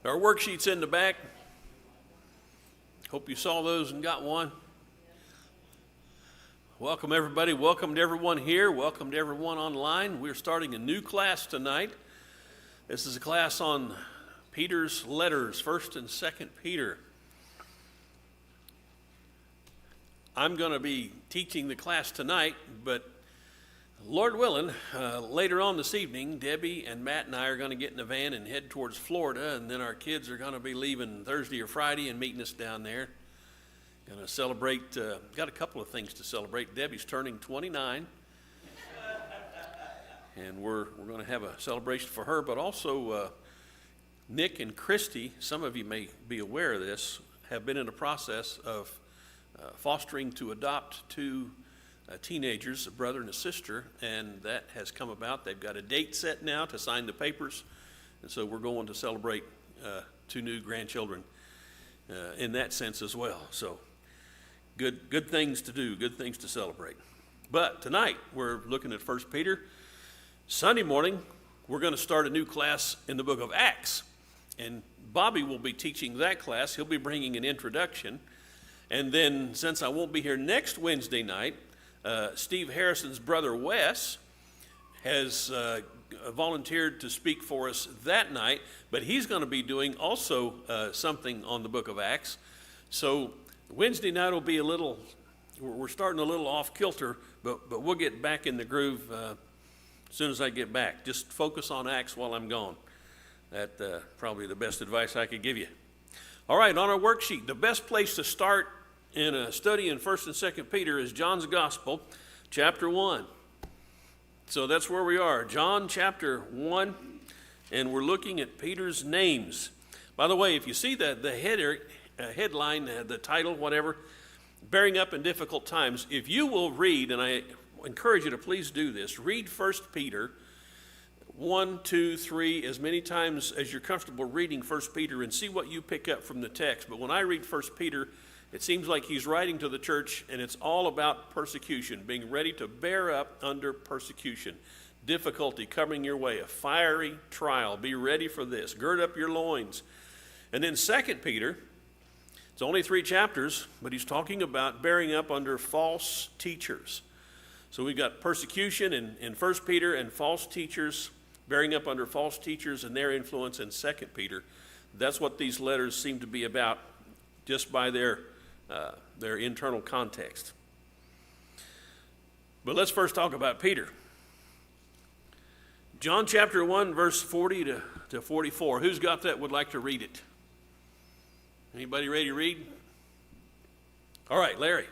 Our worksheet's in the back. Hope you saw those and got one. Welcome everybody. Welcome to everyone here. Welcome to everyone online. We're starting a new class tonight. This is a class on Peter's letters, 1st and 2nd Peter. I'm going to be teaching the class tonight, but Lord willing, later on this evening, Debbie and Matt and I are going to get in a van and head towards Florida, and then our kids are going to be leaving Thursday or Friday and meeting us down there. Going to celebrate, got a couple of things to celebrate. Debbie's turning 29, and we're going to have a celebration for her, but also Nick and Christy, some of you may be aware of this, have been in the process of fostering to adopt two teenagers, a brother and a sister, and that has come about. They've got a date set now to sign the papers, and so we're going to celebrate two new grandchildren in that sense as well. So good things to do, good things to celebrate. But tonight we're looking at 1 Peter. Sunday morning we're going to start a new class in the book of Acts, and Bobby will be teaching that class. He'll be bringing an introduction, and then since I won't be here next Wednesday night, Steve Harrison's brother Wes has volunteered to speak for us that night, but he's going to be doing also something on the book of Acts. So Wednesday night will be we're starting a little off kilter, but we'll get back in the groove as soon as I get back. Just focus on Acts while I'm gone. That's probably the best advice I could give you. All right, on our worksheet, the best place to start in a study in 1st and 2nd Peter is John's Gospel, chapter 1. So that's where we are, John chapter 1, and we're looking at Peter's names. By the way, if you see the headline, the title, whatever, bearing up in difficult times, if you will read, and I encourage you to please do this, read 1 Peter 1, 2, 3, as many times as you're comfortable reading 1 Peter and see what you pick up from the text. But when I read 1 Peter, it seems like he's writing to the church, and it's all about persecution, being ready to bear up under persecution, difficulty coming your way, a fiery trial. Be ready for this. Gird up your loins. And then 2 Peter, it's only 3 chapters, but he's talking about bearing up under false teachers. So we've got persecution in 1 Peter and false teachers, bearing up under false teachers and their influence in 2 Peter. That's what these letters seem to be about, just by their internal context. But let's first talk about Peter. John chapter 1, verse 40 to 44. Who's got that, would like to read it? Anybody ready to read? All right, Larry.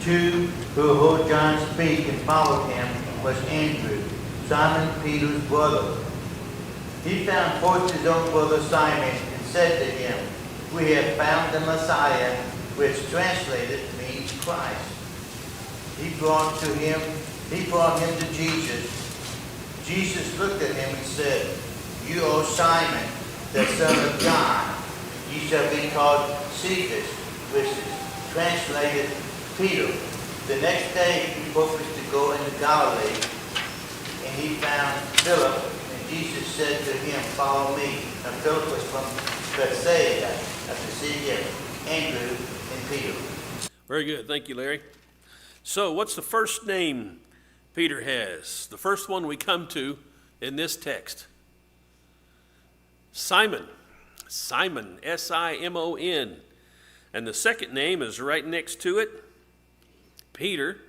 Two who heard John speak and followed him was Andrew, Simon Peter's brother. He found first his own brother Simon and said to him, "We have found the Messiah," which translated means Christ. He brought him to Jesus. Jesus looked at him and said, "You are Simon, the son of John. You shall be called Cephas," which is translated Peter. The next day he purposed to go into Galilee, and he found Philip. Jesus said to him, "Follow me." And Philip was from Bethsaida, at the city of Andrew and Peter. Very good. Thank you, Larry. So what's the first name Peter has? The first one we come to in this text. Simon. Simon, S-I-M-O-N. And the second name is right next to it, Peter.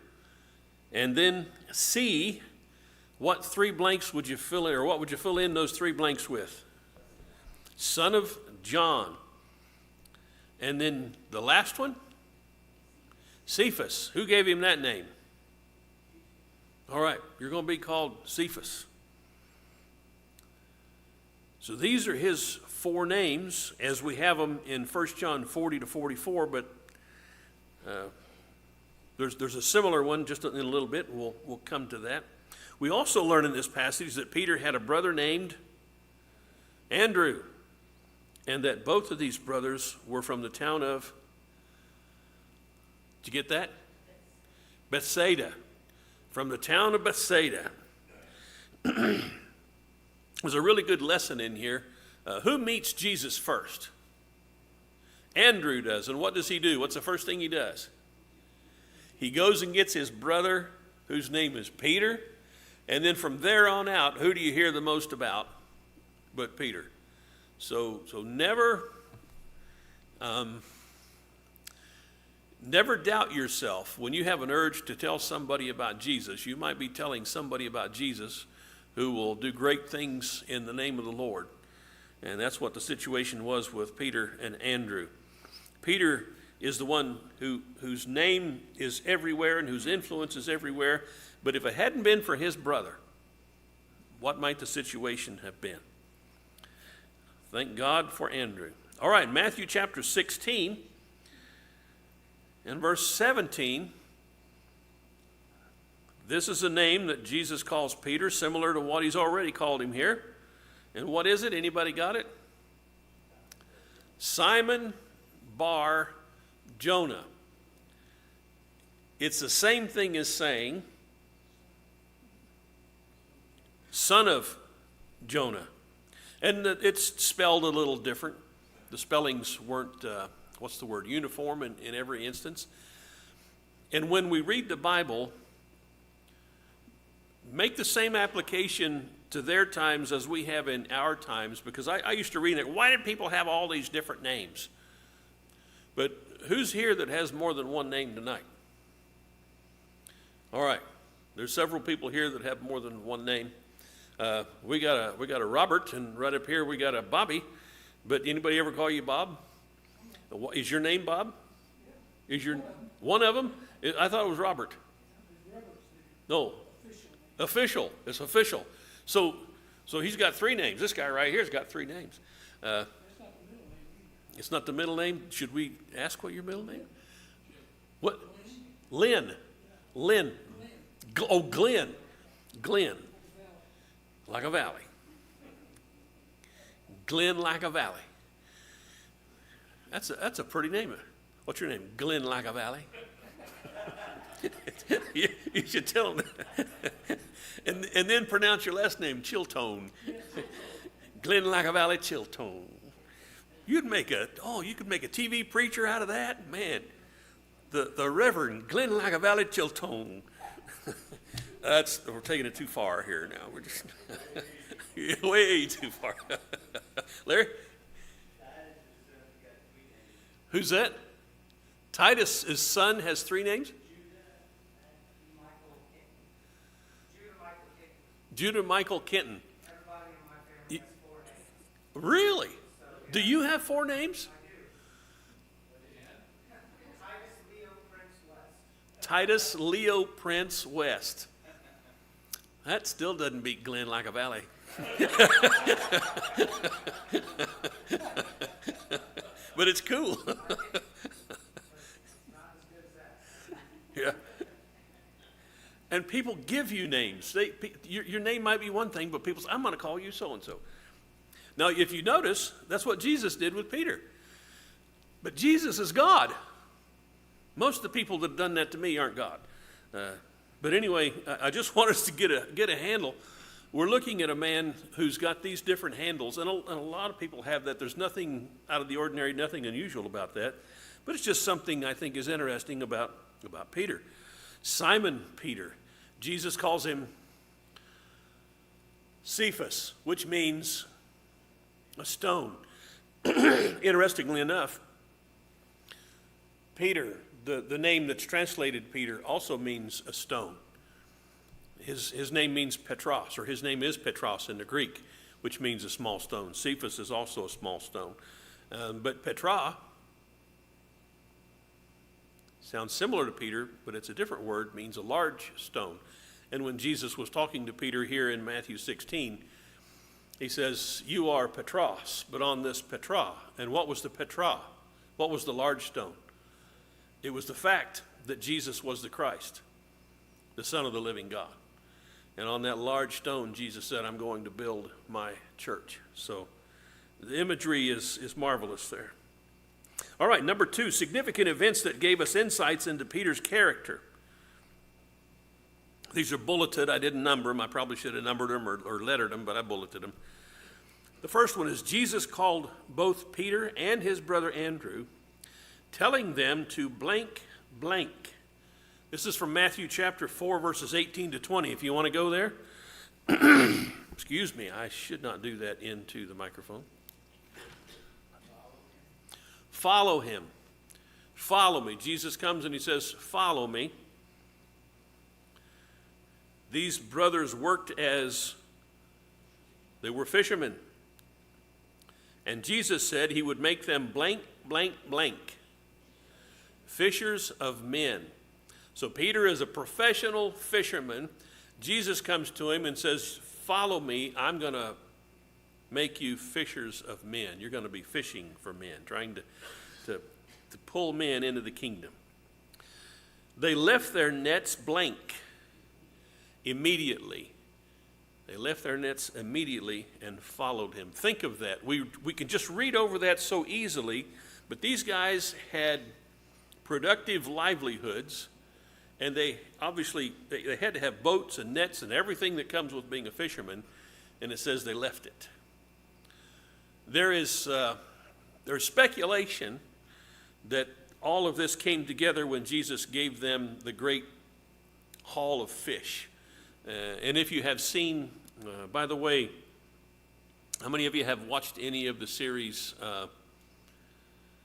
And then C. What 3 blanks would you fill in, or what would you fill in those 3 blanks with? Son of John. And then the last one? Cephas. Who gave him that name? All right, you're going to be called Cephas. So these are his 4 names as we have them in 1 John 40 to 44, but there's a similar one just in a little bit. We'll come to that. We also learn in this passage that Peter had a brother named Andrew, and that both of these brothers were from the town of, did you get that? Bethsaida. From the town of Bethsaida. There's a really good lesson in here. Who meets Jesus first? Andrew does. And what does he do? What's the first thing he does? He goes and gets his brother, whose name is Peter. And then from there on out, who do you hear the most about but Peter? So never doubt yourself. When you have an urge to tell somebody about Jesus, you might be telling somebody about Jesus who will do great things in the name of the Lord. And that's what the situation was with Peter and Andrew. Peter is the one whose name is everywhere and whose influence is everywhere. But if it hadn't been for his brother, what might the situation have been? Thank God for Andrew. All right, Matthew chapter 16 and verse 17. This is a name that Jesus calls Peter, similar to what he's already called him here. And what is it? Anybody got it? Simon Bar Jonah. It's the same thing as saying son of Jonah. And it's spelled a little different. The spellings weren't, uniform in every instance. And when we read the Bible, make the same application to their times as we have in our times, because I used to read it, why did people have all these different names? But who's here that has more than one name tonight? All right, there's several people here that have more than one name. We got a Robert, and right up here we got a Bobby. But anybody ever call you Bob? Is your name Bob? Is your one of them? I thought it was Robert. No, official. It's official. So he's got three names. This guy right here's got three names. It's not the middle name. Should we ask what your middle name? What? Lynn. Glenn. Glenn. Like a valley. Glenn like a valley. That's a pretty name. What's your name? Glenn like a valley. you should tell him that. and then pronounce your last name Chiltone. Glenn like a valley Chiltone. You could make a TV preacher out of that, man. The Reverend Glenn like a valley Chiltone. We're taking it too far here now. We're just way too far. Larry? Who's that? Titus, his son, has three names? Judah Michael Kenton. Everybody in my family has 4 names. Really? Do you have 4 names? Titus Leo Prince West. That still doesn't beat Glenn like a valley. But it's cool. Yeah. And people give you names. Your name might be one thing, but people say, I'm going to call you so-and-so. Now, if you notice, that's what Jesus did with Peter. But Jesus is God. Most of the people that have done that to me aren't God. But anyway, I just want us to get a handle. We're looking at a man who's got these different handles, and a lot of people have that. There's nothing out of the ordinary, nothing unusual about that. But it's just something I think is interesting about Peter. Simon Peter. Jesus calls him Cephas, which means a stone. Interestingly enough, Peter, the name that's translated Peter, also means a stone. His name means Petros, or his name is Petros in the Greek, which means a small stone. Cephas is also a small stone. But Petra sounds similar to Peter, but it's a different word, means a large stone. And when Jesus was talking to Peter here in Matthew 16, he says, you are Petros, but on this Petra. And what was the Petra? What was the large stone? It was the fact that Jesus was the Christ, the Son of the living God. And on that large stone, Jesus said, I'm going to build my church. So the imagery is marvelous there. All right, number 2, significant events that gave us insights into Peter's character. These are bulleted. I didn't number them. I probably should have numbered them or lettered them, but I bulleted them. The first one is Jesus called both Peter and his brother Andrew, telling them to blank, blank. This is from Matthew chapter 4, verses 18 to 20. If you want to go there. Excuse me, I should not do that into the microphone. Follow him. Follow me. Jesus comes and he says, follow me. These brothers worked as they were fishermen. And Jesus said he would make them blank, blank, blank. Fishers of men. So Peter is a professional fisherman. Jesus comes to him and says, follow me. I'm going to make you fishers of men. You're going to be fishing for men, trying to pull men into the kingdom. They left their nets blank immediately. They left their nets immediately and followed him. Think of that. We can just read over that so easily, but these guys had productive livelihoods, and they obviously they had to have boats and nets and everything that comes with being a fisherman, and it says they left it. There's speculation that all of this came together when Jesus gave them the great haul of fish. And if you have seen, by the way, how many of you have watched any of the series,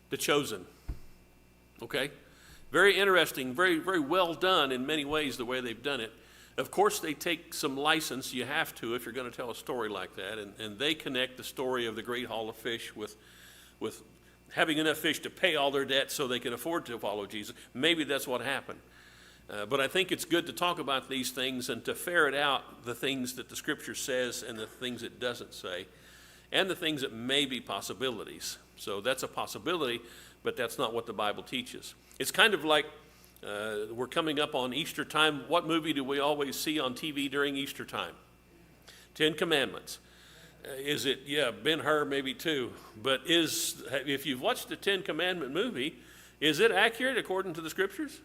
The Chosen? Okay. Very interesting, very, very well done in many ways the way they've done it. Of course, they take some license. You have to if you're going to tell a story like that. And they connect the story of the great haul of fish with having enough fish to pay all their debts so they can afford to follow Jesus. Maybe that's what happened. But I think it's good to talk about these things and to ferret out the things that the Scripture says and the things it doesn't say, and the things that may be possibilities. So that's a possibility, but that's not what the Bible teaches. It's kind of like we're coming up on Easter time. What movie do we always see on TV during Easter time? 10 Commandments. Is it, Ben-Hur maybe too, but if you've watched the 10 Commandment movie, is it accurate according to the Scriptures?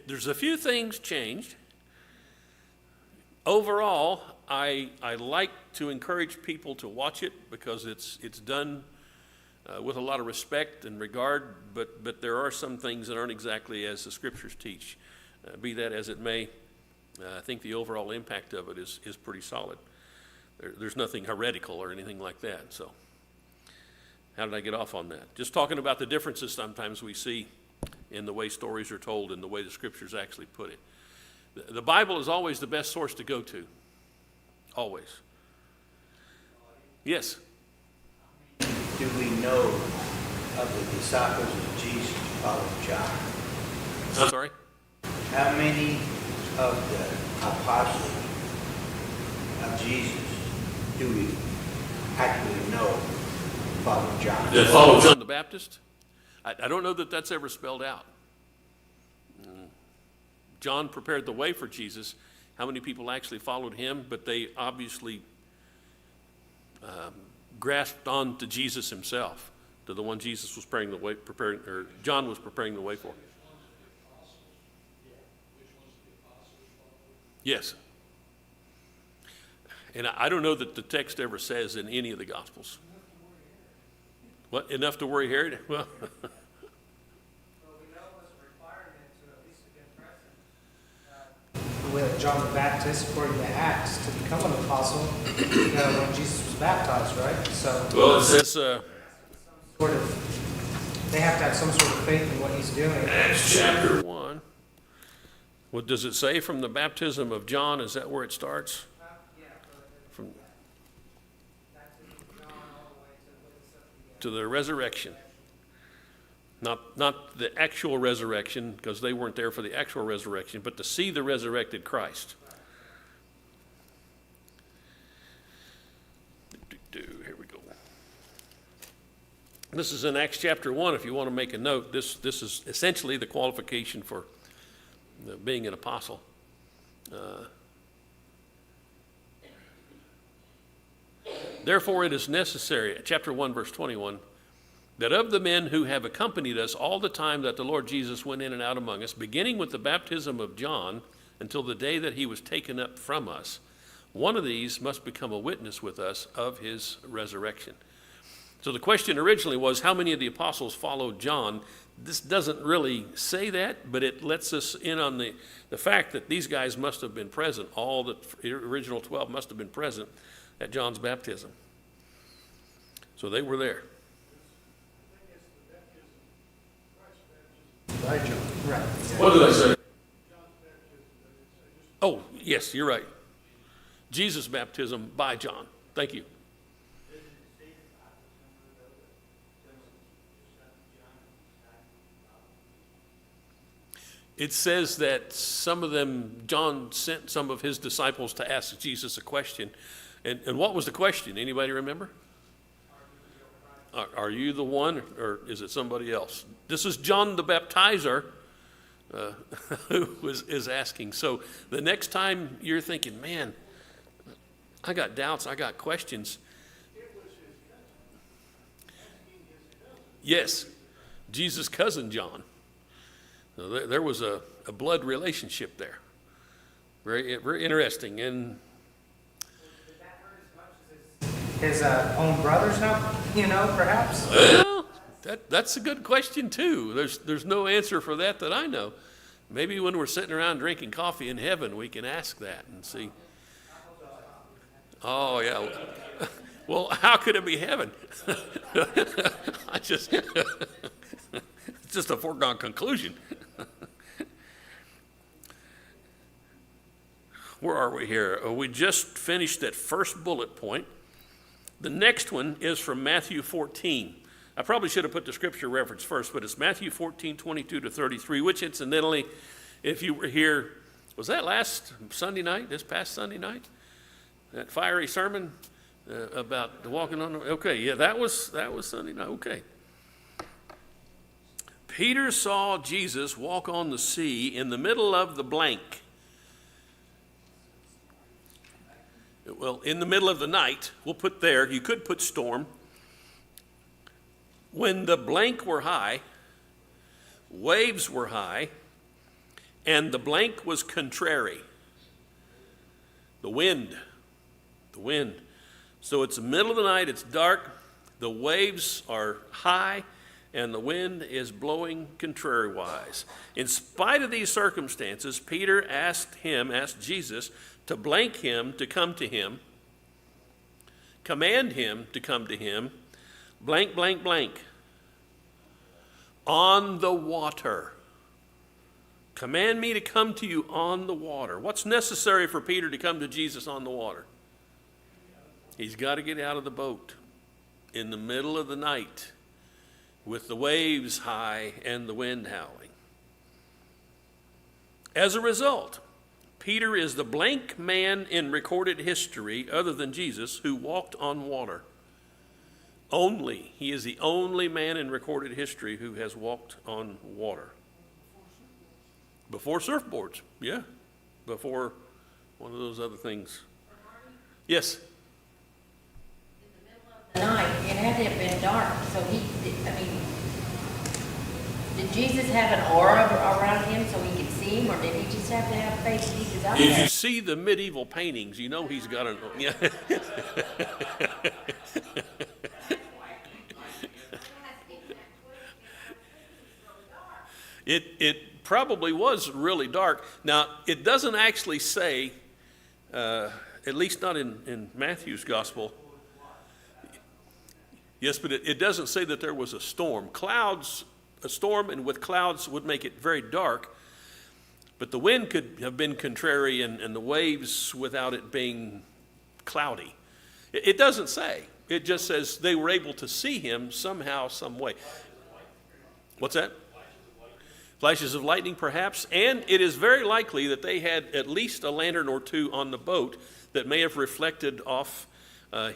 There's a few things changed. Overall, I like to encourage people to watch it because it's done with a lot of respect and regard, but there are some things that aren't exactly as the Scriptures teach. Be that as it may, I think the overall impact of it is pretty solid. There's nothing heretical or anything like that. So how did I get off on that? Just talking about the differences sometimes we see in the way stories are told and the way the Scriptures actually put it. The Bible is always the best source to go to. Always. Yes? Do we know of the disciples of Jesus followed John? I'm sorry? How many of the apostles of Jesus do we actually know followed John? That followed John the Baptist? I don't know that that's ever spelled out. John prepared the way for Jesus. How many people actually followed him? But they obviously grasped on to Jesus himself, to the one Jesus was John was preparing the way for. Yes. And I don't know that the text ever says in any of the Gospels. What, enough to worry Herod? Well, Well, we know it was a requirement to at least have been present. The way of John the Baptist, according to Acts, to become an apostle, when Jesus was baptized, right? So, well, it says, they have to have some sort of faith in what he's doing. Acts chapter 1. What does it say from the baptism of John? Is that where it starts? From to the resurrection. Not the actual resurrection, because they weren't there for the actual resurrection, but to see the resurrected Christ. Here we go. This is in Acts chapter 1. If you want to make a note, this is essentially the qualification for being an apostle. Therefore it is necessary, chapter 1, verse 21, that of the men who have accompanied us all the time that the Lord Jesus went in and out among us, beginning with the baptism of John until the day that he was taken up from us, one of these must become a witness with us of his resurrection. So the question originally was, how many of the apostles followed John? This doesn't really say that, but it lets us in on the fact that these guys must have been present. All the original 12 must have been present at John's baptism. So they were there. Right, John. Right. What did I say? Oh, yes, you're right. Jesus' baptism by John. Thank you. It says that some of them, John sent some of his disciples to ask Jesus a question. And what was the question? Anybody remember? Are you the one, or is it somebody else? This is John the Baptizer who is asking. So the next time you're thinking, man, I got doubts, I got questions. Yes, Jesus' cousin John. So there was a blood relationship there. Very, very interesting. And His own brothers now, perhaps? well, that's a good question too. There's no answer for that I know. Maybe when we're sitting around drinking coffee in heaven, we can ask that and see. Oh yeah. Well, how could it be heaven? It's just a foregone conclusion. Where are we here? We just finished that first bullet point. The next one is from Matthew 14. I probably should have put the scripture reference first, but it's Matthew 14, 22 to 33, which incidentally, if you were here, was that last Sunday night, this past Sunday night? That fiery sermon about the walking on the, okay, yeah, that was Sunday night, okay. Peter saw Jesus walk on the sea in the middle of the blank. Well, in the middle of the night, we'll put there, you could put storm. When the blank were high, waves were high, and the blank was contrary. The wind. So it's the middle of the night, it's dark, the waves are high, and the wind is blowing contrariwise. In spite of these circumstances, Peter asked Jesus to blank him to come to him, command him to come to him, blank, blank, blank, on the water. Command me to come to you on the water. What's necessary for Peter to come to Jesus on the water? He's got to get out of the boat in the middle of the night with the waves high and the wind howling. As a result, Peter is the blank man in recorded history, other than Jesus, who walked on water. He is the only man in recorded history who has walked on water. Before surfboards, yeah. Before one of those other things. Yes? In the middle of the night, it had to have been dark, so did Jesus have an aura around him so he could see him, or did he just have to have faith to keep his eyes If you open? see the medieval paintings, you know he's got an... Yeah. It probably was really dark. Now, it doesn't actually say, at least not in Matthew's gospel. Yes, but it doesn't say that there was a storm. A storm and with clouds would make it very dark, but the wind could have been contrary and the waves without it being cloudy. It doesn't say. It just says they were able to see him somehow, some way. What's that? Flashes of lightning, perhaps. And it is very likely that they had at least a lantern or two on the boat that may have reflected off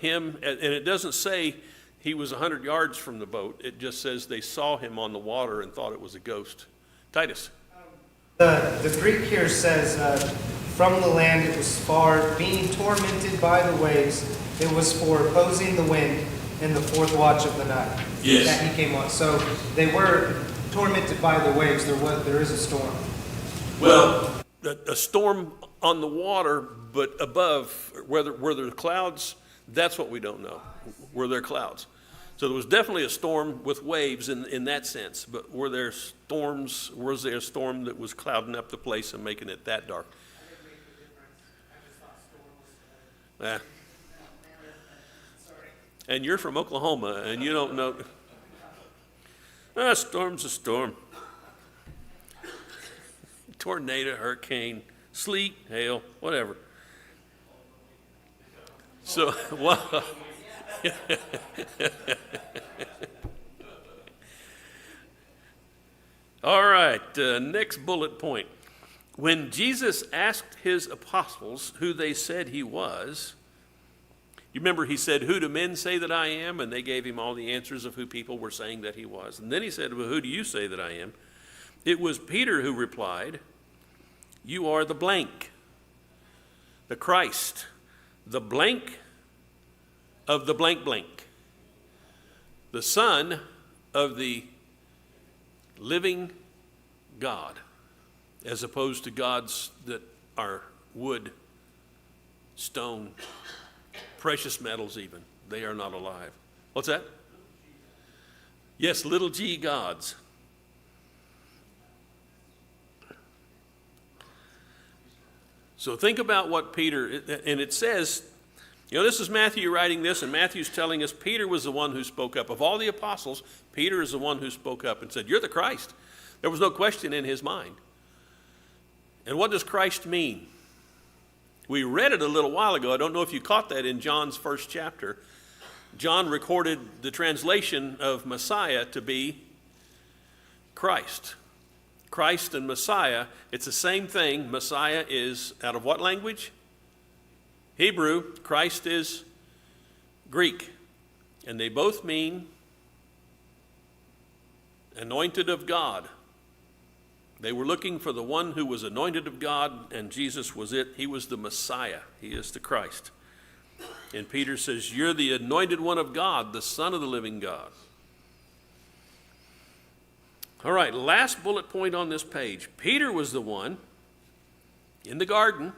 him. And it doesn't say he was 100 yards from the boat. It just says they saw him on the water and thought it was a ghost. Titus. The Greek here says, from the land it was far, being tormented by the waves, it was for opposing the wind, in the fourth watch of the night. Yes. That he came on. So they were tormented by the waves. There is a storm. Well, a storm on the water, but above, were there clouds? That's what we don't know. Were there clouds? So there was definitely a storm with waves in that sense, but were there storms, was there a storm that was clouding up the place and making it that dark? And you're from Oklahoma, and you don't know. A storm's a storm. Tornado, hurricane, sleet, hail, whatever. So, well, all right, next bullet point. When Jesus asked his apostles who they said he was, you remember he said, "Who do men say that I am?" And they gave him all the answers of who people were saying that he was. And then he said, "Well, who do you say that I am?" It was Peter who replied, "You are the blank, the Christ, the blank of the blank blank, the Son of the living God," as opposed to gods that are wood, stone, precious metals even. They are not alive. What's that? Yes, little g gods. So think about what Peter, and it says, this is Matthew writing this, and Matthew's telling us Peter was the one who spoke up. Of all the apostles, Peter is the one who spoke up and said, "You're the Christ." There was no question in his mind. And what does Christ mean? We read it a little while ago. I don't know if you caught that in John's first chapter. John recorded the translation of Messiah to be Christ. Christ and Messiah, it's the same thing. Messiah is out of what language? Hebrew. Christ is Greek. And they both mean anointed of God. They were looking for the one who was anointed of God, and Jesus was it. He was the Messiah. He is the Christ. And Peter says, "You're the anointed one of God, the Son of the living God." All right, last bullet point on this page. Peter was the one in the garden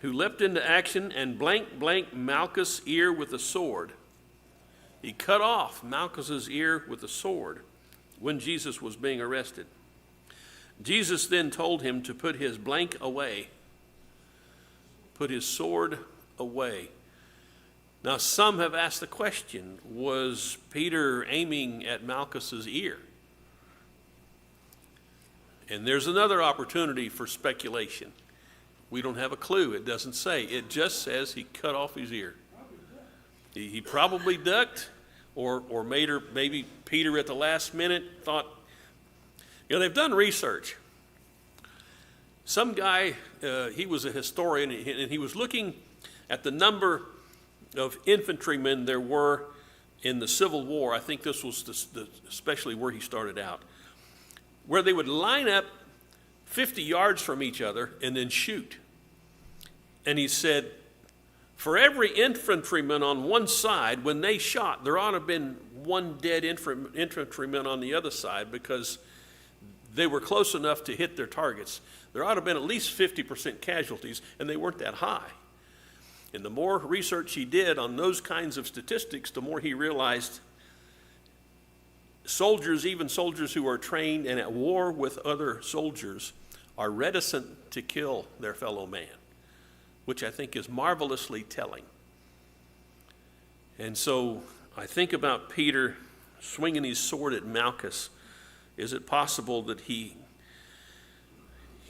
who leapt into action and blanked Malchus' ear with a sword. He cut off Malchus's ear with a sword when Jesus was being arrested. Jesus then told him to put his blank away, put his sword away. Now, some have asked the question, was Peter aiming at Malchus's ear? And there's another opportunity for speculation. We don't have a clue. It doesn't say. It just says he cut off his ear. He probably ducked, or maybe Peter at the last minute thought, they've done research. Some guy, he was a historian, and he was looking at the number of infantrymen there were in the Civil War. I think this was especially where he started out, where they would line up 50 yards from each other and then shoot. And he said, for every infantryman on one side, when they shot, there ought to have been one dead infantryman on the other side, because they were close enough to hit their targets. There ought to have been at least 50% casualties, and they weren't that high. And the more research he did on those kinds of statistics, the more he realized soldiers, even soldiers who are trained and at war with other soldiers, are reticent to kill their fellow man, which I think is marvelously telling. And so I think about Peter swinging his sword at Malchus. Is it possible that he's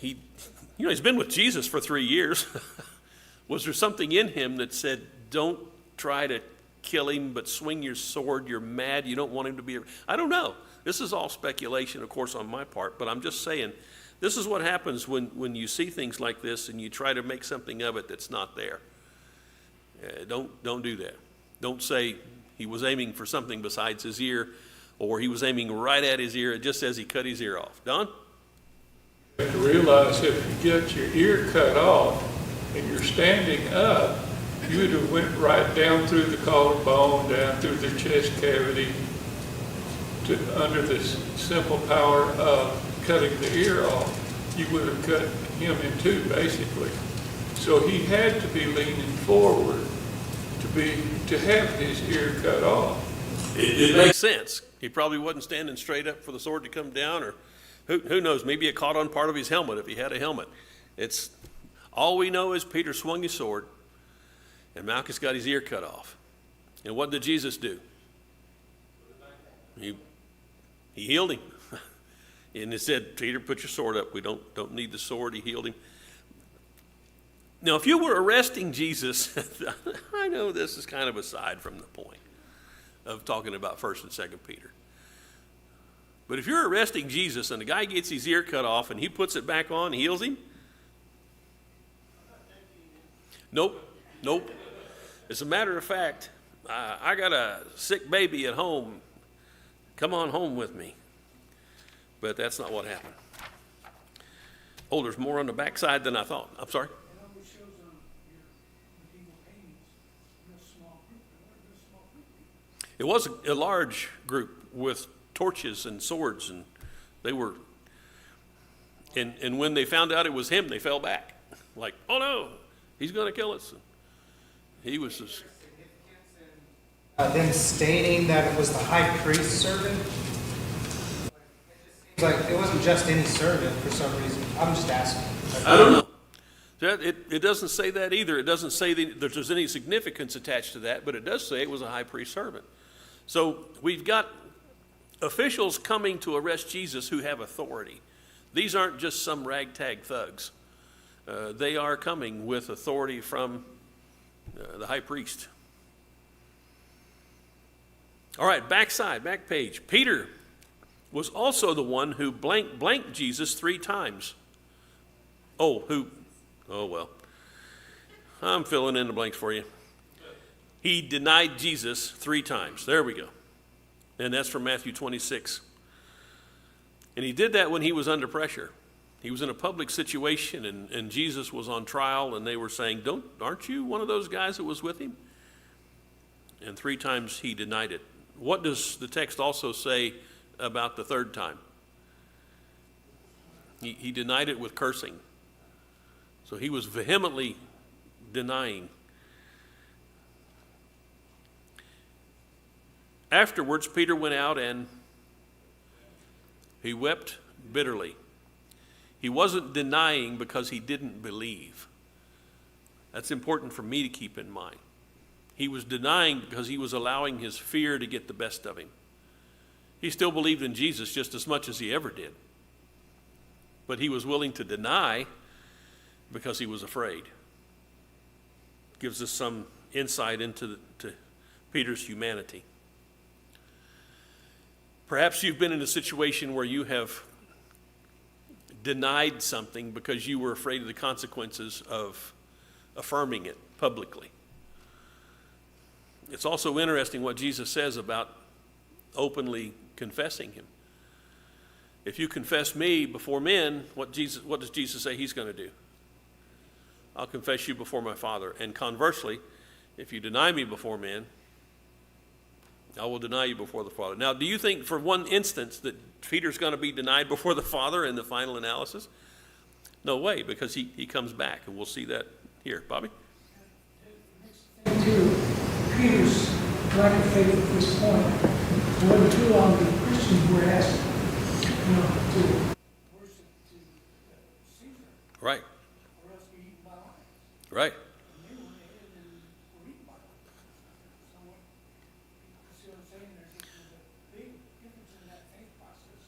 been with Jesus for 3 years. Was there something in him that said, don't try to kill him, but swing your sword? You're mad. You don't want him to be. I don't know. This is all speculation, of course, on my part, but I'm just saying, this is what happens when you see things like this and you try to make something of it that's not there. Don't do that. Don't say he was aiming for something besides his ear, or he was aiming right at his ear. It just says he cut his ear off. Don? You have to realize if you get your ear cut off and you're standing up, you would have went right down through the collarbone, down through the chest cavity, to under this simple power of cutting the ear off. You would have cut him in two, basically. So he had to be leaning forward to have his ear cut off. It makes sense. He probably wasn't standing straight up for the sword to come down, or who knows, maybe it caught on part of his helmet if he had a helmet. It's all we know is Peter swung his sword and Malchus got his ear cut off. And what did Jesus do? He healed him. And it said, Peter, put your sword up. We don't need the sword. He healed him. Now, if you were arresting Jesus, I know this is kind of aside from the point of talking about 1st and 2nd Peter. But if you're arresting Jesus and the guy gets his ear cut off and he puts it back on, heals him? Nope. As a matter of fact, I got a sick baby at home. Come on home with me. But that's not what happened. Oh, there's more on the backside than I thought. I'm sorry? It always shows on your medieval paintings, real small group. It was a large group with torches and swords, and they were, and when they found out it was him, they fell back. Like, oh no, he's going to kill us. He was just... Them stating that it was the high priest's servant. Like, it wasn't just any servant for some reason. I'm just asking. I don't know. It doesn't say that either. It doesn't say that there's any significance attached to that, but it does say it was a high priest servant. So we've got officials coming to arrest Jesus who have authority. These aren't just some ragtag thugs. They are coming with authority from the high priest. All right, back page. Peter was also the one who blanked Jesus 3 times. Oh, well. I'm filling in the blanks for you. He denied Jesus 3 times. There we go. And that's from Matthew 26. And he did that when he was under pressure. He was in a public situation, and Jesus was on trial, and they were saying, aren't you one of those guys that was with him? And 3 times he denied it. What does the text also say about the 3rd time? He denied it with cursing. So he was vehemently denying. Afterwards, Peter went out and he wept bitterly. He wasn't denying because he didn't believe. That's important for me to keep in mind. He was denying because he was allowing his fear to get the best of him. He still believed in Jesus just as much as he ever did. But he was willing to deny because he was afraid. Gives us some insight into Peter's humanity. Perhaps you've been in a situation where you have denied something because you were afraid of the consequences of affirming it publicly. It's also interesting what Jesus says about openly confessing him. If you confess me before men, what does Jesus say he's going to do? I'll confess you before my Father. And conversely, if you deny me before men, I will deny you before the Father. Now, do you think for one instance that Peter's going to be denied before the Father in the final analysis? No way, because he comes back, and we'll see that here. Bobby? To Peter's lack of faith at this point, it wasn't too long the Christians were asked, to worship to Caesar, Right, or else be eaten by lions. right. And they went ahead and were eaten by lions. So what, you see what I'm saying? There's a big difference in that faith process.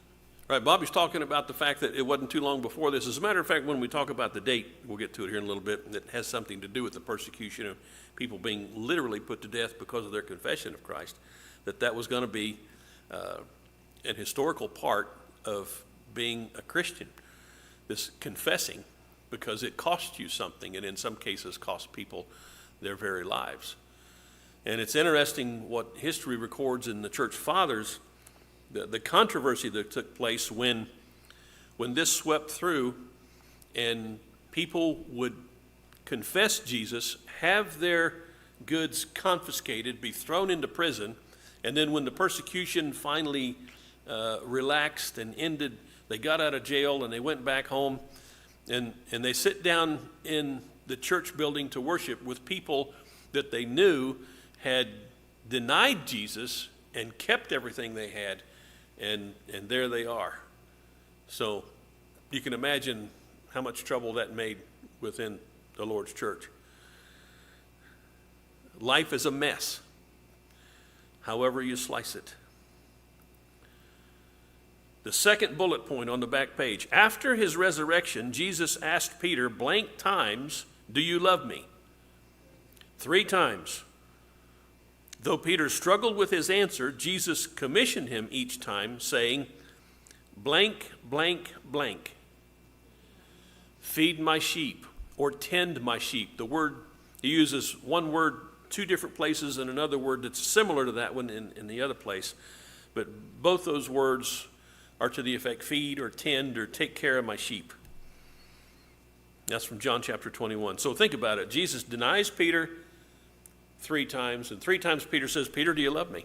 Right, Bobby's talking about the fact that it wasn't too long before this. As a matter of fact, when we talk about the date, we'll get to it here in a little bit, that has something to do with the persecution of people being literally put to death because of their confession of Christ, that was going to be an historical part of being a Christian, this confessing, because it costs you something, and in some cases costs people their very lives. And it's interesting what history records in the church fathers, the controversy that took place when this swept through, and people would confess Jesus, have their goods confiscated, be thrown into prison, and then when the persecution finally relaxed and ended, they got out of jail and they went back home, and they sit down in the church building to worship with people that they knew had denied Jesus and kept everything they had, and there they are. So you can imagine how much trouble that made within the Lord's church. Life is a mess, however you slice it. The second bullet point on the back page. After his resurrection, Jesus asked Peter blank times, "Do you love me?" 3 times. Though Peter struggled with his answer, Jesus commissioned him each time, saying, blank, blank, blank. Feed my sheep, or tend my sheep. The word, he uses one word 2 different places and another word that's similar to that one in the other place. But both those words are to the effect feed or tend or take care of my sheep. That's from John chapter 21. So think about it. Jesus denies Peter 3 times, and 3 times Peter says, "Peter, do you love me?"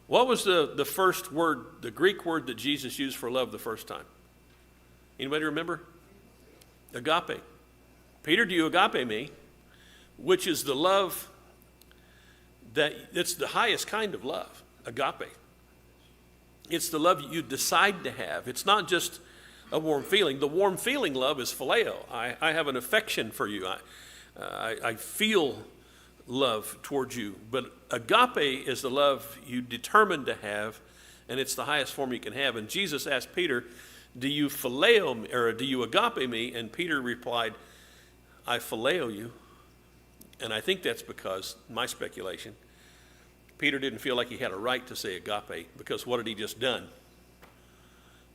What was the first word, the Greek word that Jesus used for love the first time? Anybody remember? Agape. Peter, do you agape me? Which is the love it's the highest kind of love, agape. It's the love you decide to have. It's not just a warm feeling. The warm feeling love is phileo. I have an affection for you. I feel love towards you. But agape is the love you determine to have, and it's the highest form you can have. And Jesus asked Peter, "Do you phileo me, or do you agape me?" And Peter replied, "I phileo you." And I think that's because, my speculation, Peter didn't feel like he had a right to say agape, because what had he just done?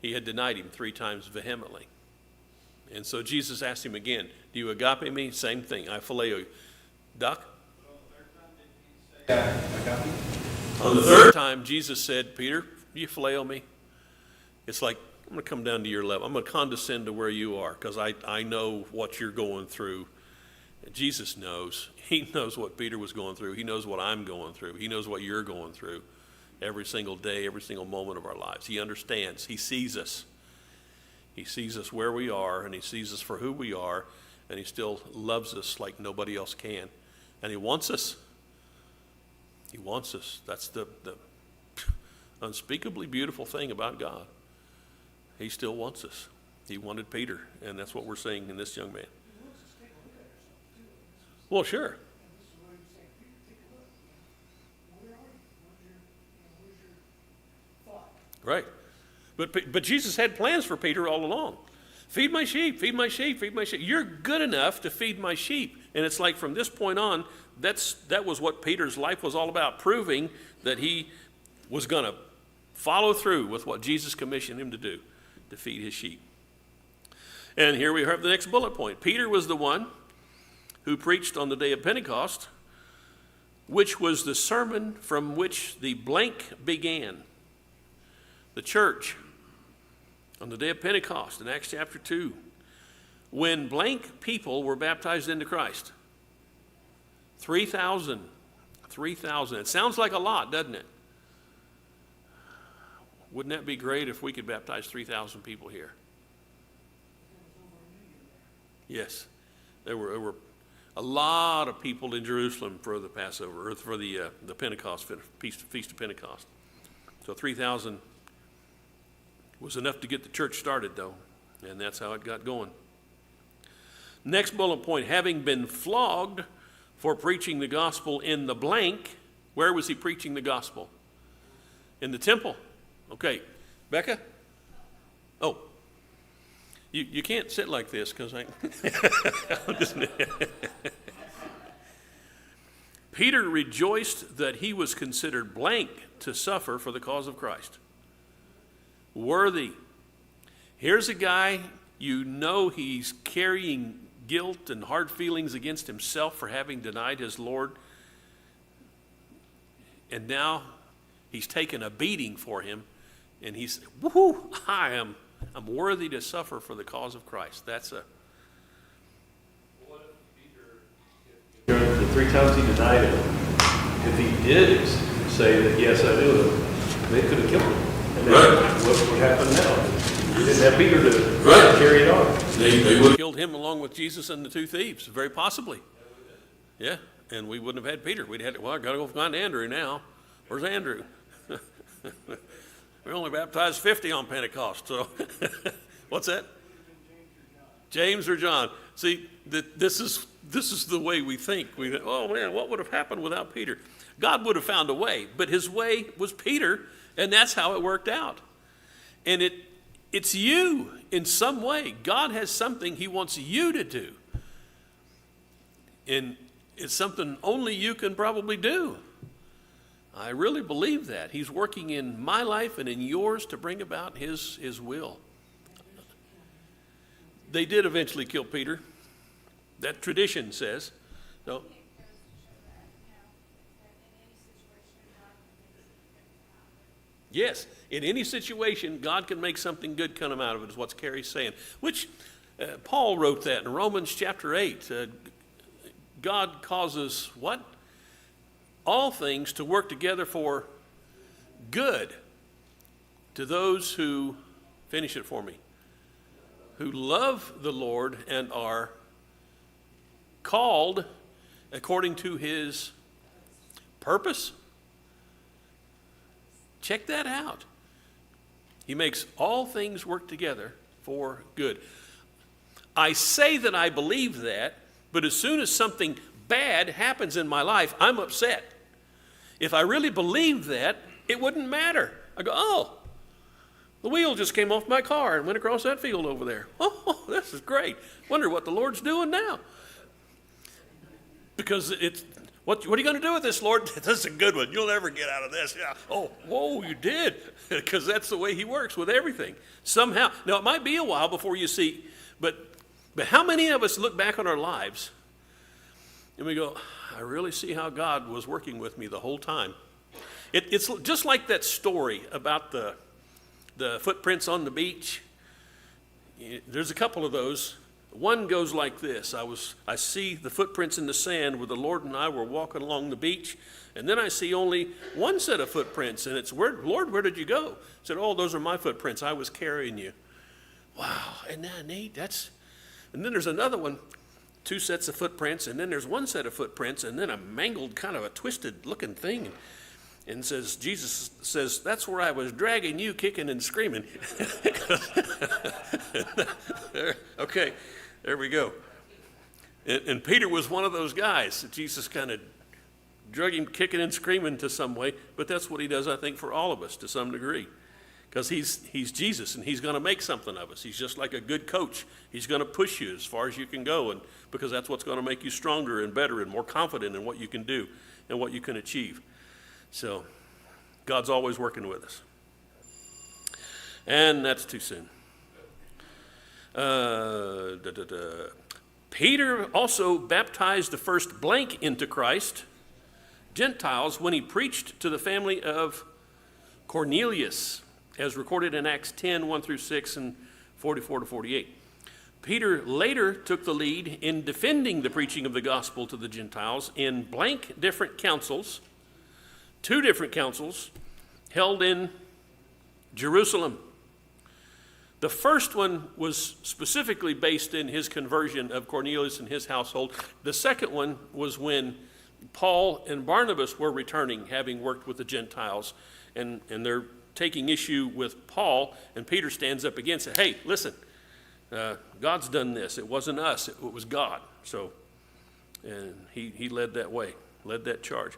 He had denied him 3 times vehemently. And so Jesus asked him again, "Do you agape me?" Same thing, "I phileo you." Doc? On the third time, Jesus said, "Peter, do you phileo me?" It's like, I'm going to come down to your level. I'm going to condescend to where you are, because I know what you're going through. And Jesus knows. He knows what Peter was going through. He knows what I'm going through. He knows what you're going through every single day, every single moment of our lives. He understands. He sees us. He sees us where we are, and he sees us for who we are, and he still loves us like nobody else can. And he wants us. He wants us. That's the unspeakably beautiful thing about God. He still wants us. He wanted Peter, and that's what we're seeing in this young man. Well, sure. Right. But Jesus had plans for Peter all along. Feed my sheep, feed my sheep, feed my sheep. You're good enough to feed my sheep. And it's like from this point on, that was what Peter's life was all about, proving that he was going to follow through with what Jesus commissioned him to do, to feed his sheep. And here we have the next bullet point. Peter was the one who preached on the day of Pentecost, which was the sermon from which the blank began. The church, on the day of Pentecost in Acts chapter 2, when blank people were baptized into Christ. 3,000. It sounds like a lot, doesn't it? Wouldn't that be great if we could baptize 3,000 people here? Yes. There were a lot of people in Jerusalem for the Passover, or for the Pentecost, Feast of Pentecost. So 3,000 was enough to get the church started, though, and that's how it got going. Next bullet point, having been flogged for preaching the gospel in the blank. Where was he preaching the gospel? In the temple. Okay, Becca? Oh, you can't sit like this, because Peter rejoiced that he was considered blank to suffer for the cause of Christ. Worthy. Here's a guy, you know he's carrying guilt and hard feelings against himself for having denied his Lord. And now he's taken a beating for him, and he's, woohoo, I'm worthy to suffer for the cause of Christ. That's 3 times he denied him. If he did say that, yes, I knew him, they could have killed him. And then what would happen now? We didn't have Peter to carry it on. They would have killed him along with Jesus and the 2 thieves, very possibly. Yeah, and we wouldn't have had Peter. We'd had, well, I got to go find Andrew now. Where's Andrew? We only baptized 50 on Pentecost, so what's that? James or John. See, this is the way we think. We think, oh man, what would have happened without Peter? God would have found a way, but his way was Peter, and that's how it worked out. And it's you in some way. God has something he wants you to do. And it's something only you can probably do. I really believe that. He's working in my life and in yours to bring about his will. They did eventually kill Peter. That tradition says. So, yes, in any situation, God can make something good come out of it, is what Carrie's saying. Which, Paul wrote that in Romans chapter 8. God causes what? All things to work together for good to those who, finish it for me, who love the Lord and are called according to his purpose. Check that out. He makes all things work together for good. I say that I believe that, but as soon as something bad happens in my life, I'm upset. If I really believed that, it wouldn't matter. I go, oh, the wheel just came off my car and went across that field over there. Oh, this is great. Wonder what the Lord's doing now. Because it's, what are you going to do with this, Lord? This is a good one. You'll never get out of this. Yeah. Oh, whoa, you did. Because that's the way he works with everything. Somehow. Now, it might be a while before you see, but how many of us look back on our lives and we go, I really see how God was working with me the whole time. It's just like that story about the footprints on the beach. There's a couple of those. One goes like this. I see the footprints in the sand where the Lord and I were walking along the beach, and then I see only one set of footprints, and it's, Lord, where did you go? I said, oh, those are my footprints. I was carrying you. Wow, isn't that neat? And then there's another one, 2 sets of footprints, and then there's 1 set of footprints, and then a mangled, kind of a twisted looking thing. And says, Jesus says, that's where I was dragging you, kicking and screaming. Okay, there we go. And Peter was one of those guys that Jesus kind of drug him kicking and screaming to some way, but that's what he does, I think, for all of us to some degree. Because he's Jesus, and he's going to make something of us. He's just like a good coach. He's going to push you as far as you can go, and because that's what's going to make you stronger and better and more confident in what you can do and what you can achieve. So, God's always working with us. And that's too soon. Peter also baptized the first blank into Christ, Gentiles, when he preached to the family of Cornelius, as recorded in Acts 10, 1 through 6 and 44 to 48. Peter later took the lead in defending the preaching of the gospel to the Gentiles in blank different councils, 2 different councils held in Jerusalem. The first one was specifically based in his conversion of Cornelius and his household. The second one was when Paul and Barnabas were returning, having worked with the Gentiles, and they're taking issue with Paul, and Peter stands up again and says, hey, listen, God's done this. It wasn't us, it was God. So, and he led that way, led that charge.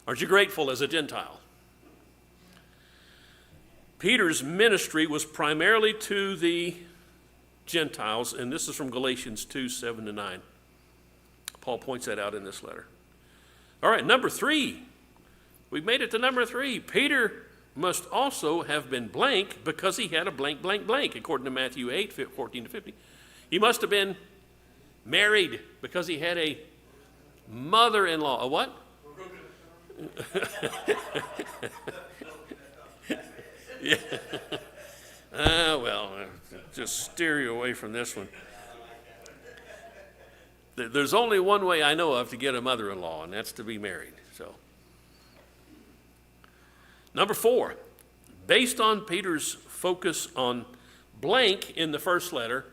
Aren't you grateful as a Gentile? Peter's ministry was primarily to the Gentiles, and this is from Galatians 2, 7 to 9. Paul points that out in this letter. All right, number 3. We've made it to number 3. Peter must also have been blank because he had a blank, blank, blank, according to Matthew 8, 14 to 50. He must have been married because he had a mother-in-law. A what? Yeah. Well, just steer you away from this one. There's only one way I know of to get a mother-in-law, and that's to be married. So, number 4, based on Peter's focus on blank in the first letter,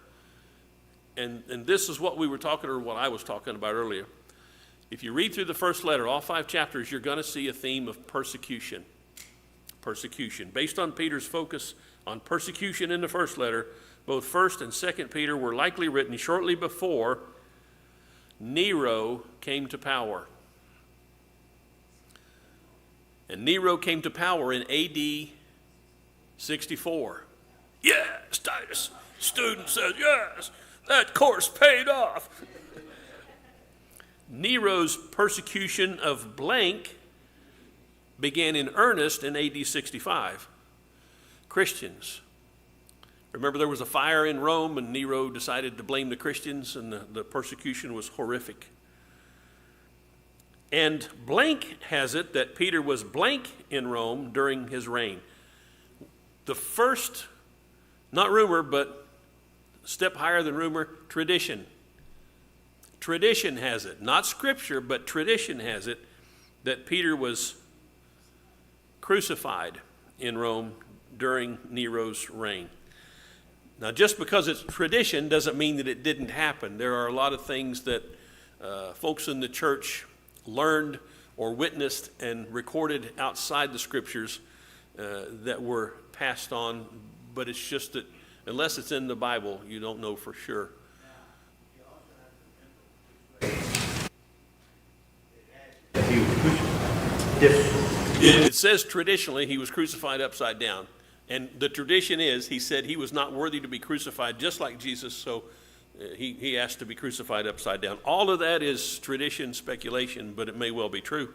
and this is what we were talking, or what I was talking about earlier. If you read through the first letter, all 5 chapters, you're going to see a theme of persecution. Persecution. Based on Peter's focus on persecution in the first letter, both 1st and 2nd Peter were likely written shortly before Nero came to power. And Nero came to power in AD 64. Yes, Titus. Student says, yes, that course paid off. Nero's persecution of blank began in earnest in AD 65. Christians. Remember, there was a fire in Rome, and Nero decided to blame the Christians, and the persecution was horrific. And blank has it that Peter was blank in Rome during his reign. The first, not rumor, but step higher than rumor, tradition. Tradition has it, not scripture, but tradition has it, that Peter was crucified in Rome during Nero's reign. Now, just because it's tradition doesn't mean that it didn't happen. There are a lot of things that folks in the church learned or witnessed and recorded outside the scriptures that were passed on, but it's just that unless it's in the Bible, you don't know for sure. It says traditionally he was crucified upside down. And the tradition is, he said he was not worthy to be crucified just like Jesus, so he asked to be crucified upside down. All of that is tradition, speculation, but it may well be true.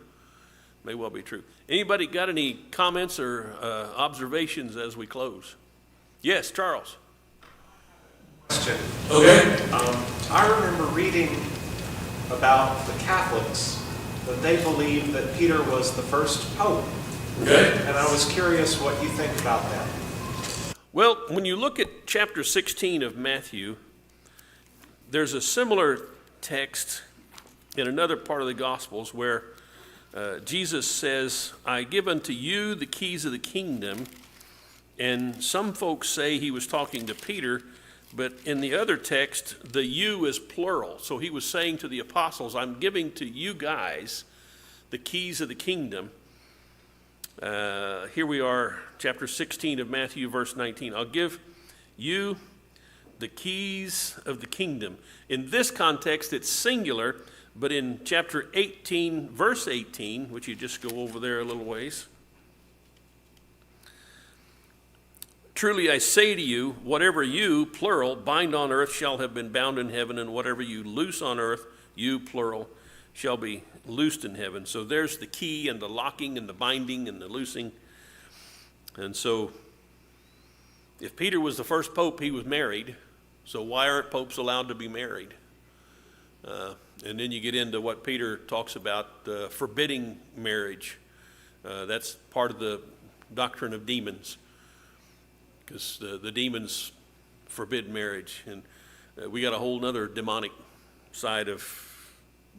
May well be true. Anybody got any comments or observations as we close? Yes, Charles. Question. Okay. I remember reading about the Catholics, that they believe that Peter was the first pope. Okay. And I was curious what you think about that. Well, when you look at chapter 16 of Matthew, there's a similar text in another part of the Gospels where Jesus says, I give unto you the keys of the kingdom. And some folks say he was talking to Peter, but in the other text, the you is plural. So he was saying to the apostles, I'm giving to you guys the keys of the kingdom. Here we are, chapter 16 of Matthew, verse 19. I'll give you the keys of the kingdom. In this context, it's singular, but in chapter 18, verse 18, which you just go over there a little ways. Truly I say to you, whatever you, plural, bind on earth shall have been bound in heaven, and whatever you loose on earth, you, plural, shall be loosed in heaven. So there's the key and the locking and the binding and the loosing. And so if Peter was the first pope, he was married. So why aren't popes allowed to be married? And then you get into what Peter talks about, forbidding marriage. That's part of the doctrine of demons, because the demons forbid marriage. And we got a whole nother demonic side of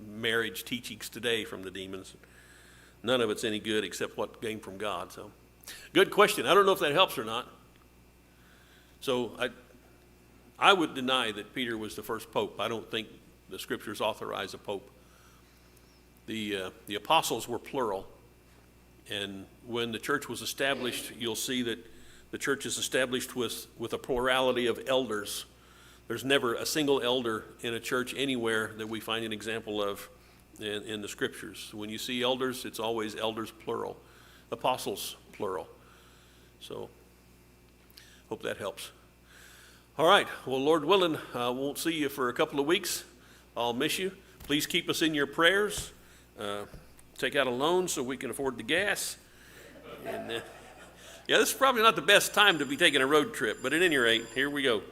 marriage teachings today from the demons. None of it's any good except what came from God. So, good question. I don't know if that helps or not. So I would deny that Peter was the first pope. I don't think the scriptures authorize a pope. The apostles were plural, and when the church was established, you'll see that the church is established with a plurality of elders. There's never a single elder in a church anywhere that we find an example of in the scriptures. When you see elders, it's always elders plural, apostles plural. So, hope that helps. All right, well, Lord willing, I won't see you for a couple of weeks. I'll miss you. Please keep us in your prayers. Take out a loan so we can afford the gas. And yeah, this is probably not the best time to be taking a road trip, but at any rate, here we go.